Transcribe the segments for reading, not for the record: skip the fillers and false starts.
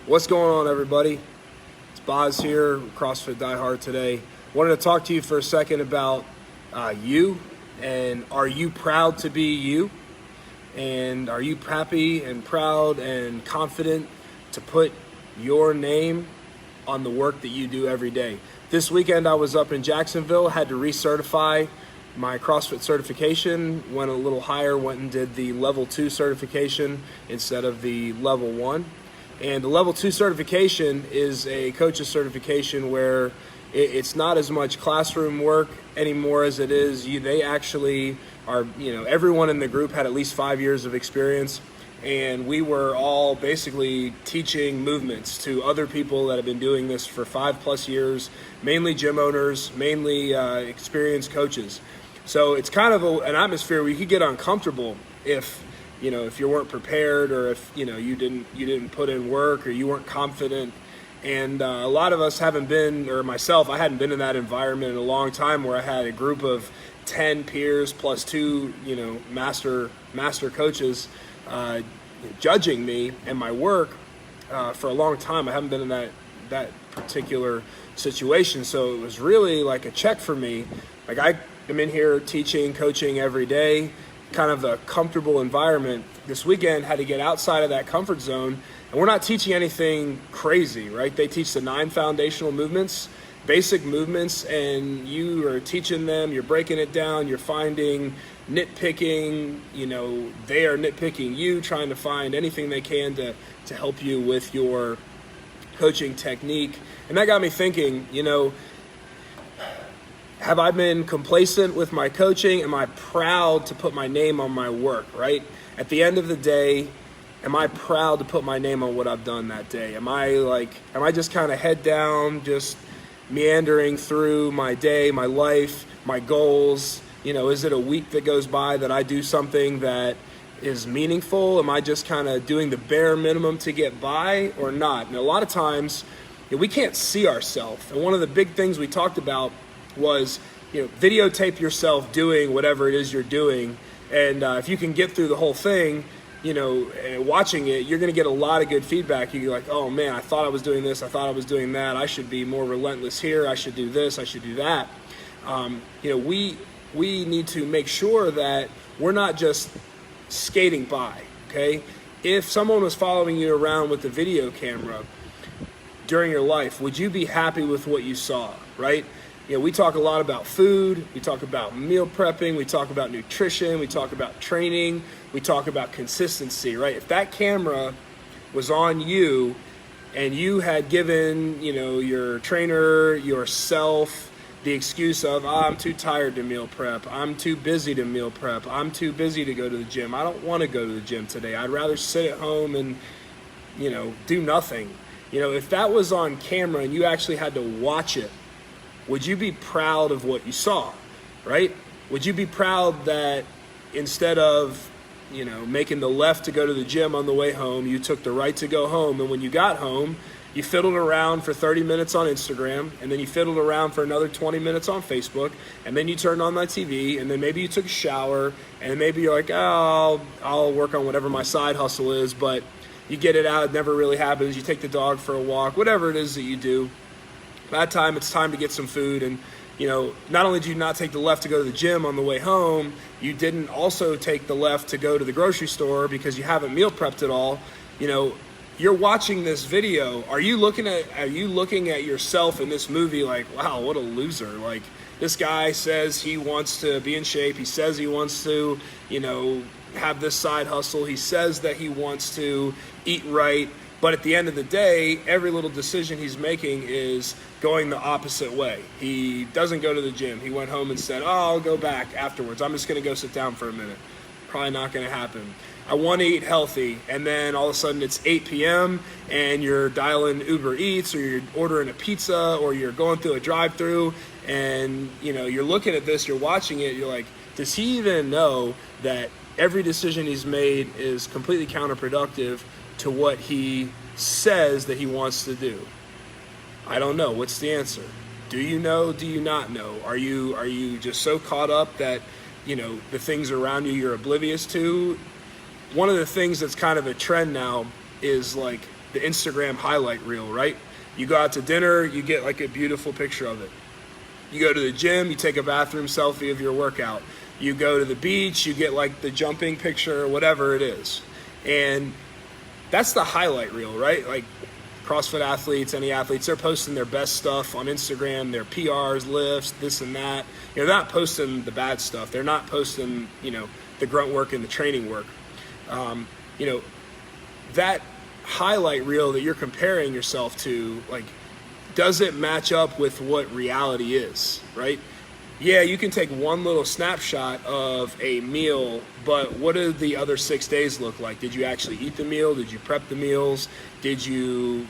What's going on, everybody? It's Boz here, CrossFit Diehard today. Wanted to talk to you for a second about you, and are you proud to be you? And are you happy and proud and confident to put your name on the work that you do every day? This weekend I was up in Jacksonville, had to recertify my CrossFit certification, went a little higher, went and did the level 2 certification instead of the level 1. And the level 2 certification is a coach's certification where it's not as much classroom work anymore as it is. They actually are, everyone in the group had at least 5 years of experience, and we were all basically teaching movements to other people that have been doing this for 5+ years, mainly gym owners, mainly experienced coaches. So it's kind of an atmosphere where you could get uncomfortable if you weren't prepared, or if you didn't put in work, or you weren't confident. And a lot of us haven't been, or myself, I hadn't been in that environment in a long time where I had a group of 10 peers plus 2 master coaches judging me and my work for a long time. I haven't been in that particular situation, so it was really like a check for me. Like, I am in here teaching, coaching every day, kind of a comfortable environment. This weekend had to get outside of that comfort zone, and we're not teaching anything crazy, right? They teach the 9 foundational movements, basic movements, and you are teaching them, you're breaking it down, you're finding nitpicking, they are nitpicking you, trying to find anything they can to help you with your coaching technique. And that got me thinking, have I been complacent with my coaching? Am I proud to put my name on my work, right? At the end of the day, am I proud to put my name on what I've done that day? Am I just kind of head down, just meandering through my day, my life, my goals? Is it a week that goes by that I do something that is meaningful? Am I just kind of doing the bare minimum to get by, or not? And a lot of times, we can't see ourselves. And one of the big things we talked about was, videotape yourself doing whatever it is you're doing. And if you can get through the whole thing, watching it, you're going to get a lot of good feedback. You're like, oh man, I thought I was doing this, I thought I was doing that, I should be more relentless here, I should do this, I should do that. We need to make sure that we're not just skating by, okay? If someone was following you around with a video camera during your life, would you be happy with what you saw, right? We talk a lot about food, we talk about meal prepping, we talk about nutrition, we talk about training, we talk about consistency, right? If that camera was on you and you had given, your trainer, yourself, the excuse of, I'm too tired to meal prep, I'm too busy to meal prep, I'm too busy to go to the gym, I don't want to go to the gym today, I'd rather sit at home and, do nothing. If that was on camera and you actually had to watch it, would you be proud of what you saw, right? Would you be proud that instead of, making the left to go to the gym on the way home, you took the right to go home, and when you got home, you fiddled around for 30 minutes on Instagram, and then you fiddled around for another 20 minutes on Facebook, and then you turned on that TV, and then maybe you took a shower, and then maybe you're like, oh, I'll work on whatever my side hustle is, but you get it out, it never really happens, you take the dog for a walk, whatever it is that you do. That time, it's time to get some food, and not only did you not take the left to go to the gym on the way home, you didn't also take the left to go to the grocery store because you haven't meal prepped at all. You're watching this video. Are you looking at yourself in this movie like, wow, what a loser? Like, this guy says he wants to be in shape. He says he wants to, have this side hustle. He says that he wants to eat right. But at the end of the day, every little decision he's making is going the opposite way. He doesn't go to the gym. He went home and said, oh, I'll go back afterwards. I'm just going to go sit down for a minute. Probably not going to happen. I want to eat healthy. And then all of a sudden it's 8 p.m. and you're dialing Uber Eats, or you're ordering a pizza, or you're going through a drive-through, and you're looking at this, you're watching it, you're like, does he even know that every decision he's made is completely counterproductive to what he says that he wants to do? I don't know. What's the answer? Do you know? Do you not know? Are you just so caught up that the things around you you're oblivious to? One of the things that's kind of a trend now is like the Instagram highlight reel, right? You go out to dinner, you get like a beautiful picture of it. You go to the gym, you take a bathroom selfie of your workout. You go to the beach, you get like the jumping picture, whatever it is. And that's the highlight reel, right? Like CrossFit athletes, any athletes, they're posting their best stuff on Instagram, their PRs, lifts, this and that. They're not posting the bad stuff. They're not posting, the grunt work and the training work. That highlight reel that you're comparing yourself to, like, does it match up with what reality is, right? Yeah, you can take one little snapshot of a meal, but what did the other 6 days look like? Did you actually eat the meal? Did you prep the meals? Did you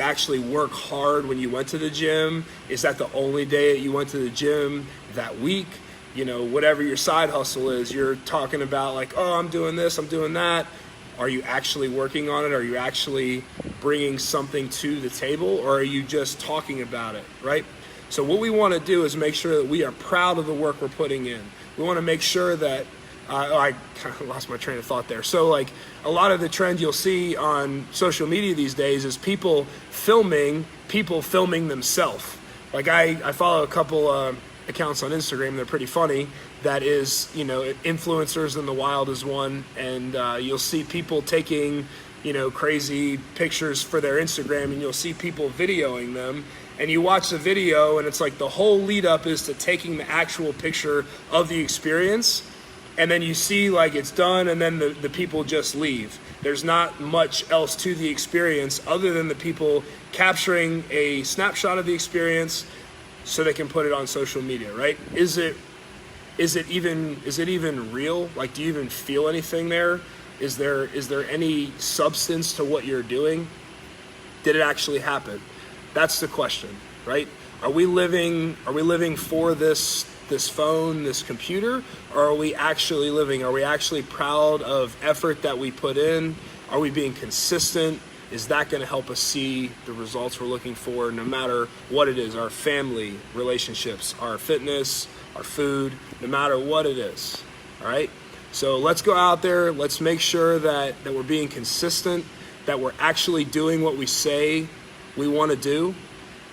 actually work hard when you went to the gym? Is that the only day that you went to the gym that week? Whatever your side hustle is, you're talking about like, oh, I'm doing this, I'm doing that. Are you actually working on it? Are you actually bringing something to the table, or are you just talking about it, right? So what we want to do is make sure that we are proud of the work we're putting in. We want to make sure that, I kind of lost my train of thought there. So like a lot of the trend you'll see on social media these days is people filming themselves. Like I follow a couple accounts on Instagram, they're pretty funny. That is, Influencers in the Wild is one, and you'll see people taking, crazy pictures for their Instagram, and you'll see people videoing them, and you watch the video, and it's like the whole lead up is to taking the actual picture of the experience, and then you see like it's done, and then the people just leave. There's not much else to the experience other than the people capturing a snapshot of the experience so they can put it on social media, right? Is it even real? Like, do you even feel anything there? Is there any substance to what you're doing? Did it actually happen? That's the question, right? Are we living for this phone, this computer, or are we actually living? Are we actually proud of effort that we put in? Are we being consistent? Is that going to help us see the results we're looking for, no matter what it is? Our family, relationships, our fitness, our food, no matter what it is, all right? So let's go out there, let's make sure that we're being consistent, that we're actually doing what we say we want to do,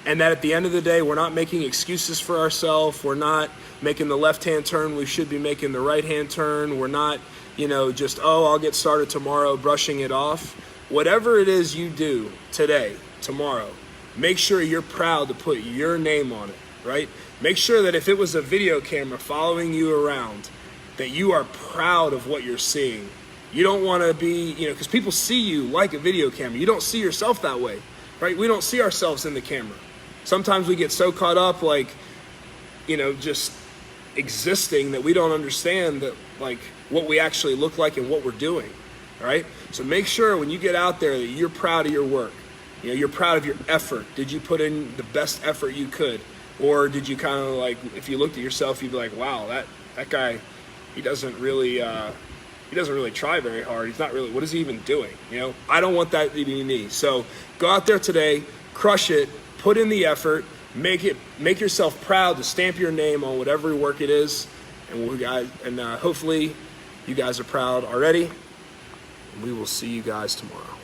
and that at the end of the day, we're not making excuses for ourselves, we're not making the left-hand turn, we should be making the right-hand turn, we're not, just, I'll get started tomorrow, brushing it off. Whatever it is you do today, tomorrow, make sure you're proud to put your name on it, right? Make sure that if it was a video camera following you around, that you are proud of what you're seeing. You don't want to be, because people see you like a video camera. You don't see yourself that way, right? We don't see ourselves in the camera. Sometimes we get so caught up, like, just existing, that we don't understand that, like, what we actually look like and what we're doing, all right? So make sure when you get out there that you're proud of your work. You're proud of your effort. Did you put in the best effort you could? Or did you kind of like, if you looked at yourself, you'd be like, wow, that guy, he doesn't really try very hard. He's not really, what is he even doing? I don't want that to be me. So go out there today, crush it, put in the effort, make yourself proud to stamp your name on whatever work it is. And hopefully you guys are proud already. We will see you guys tomorrow.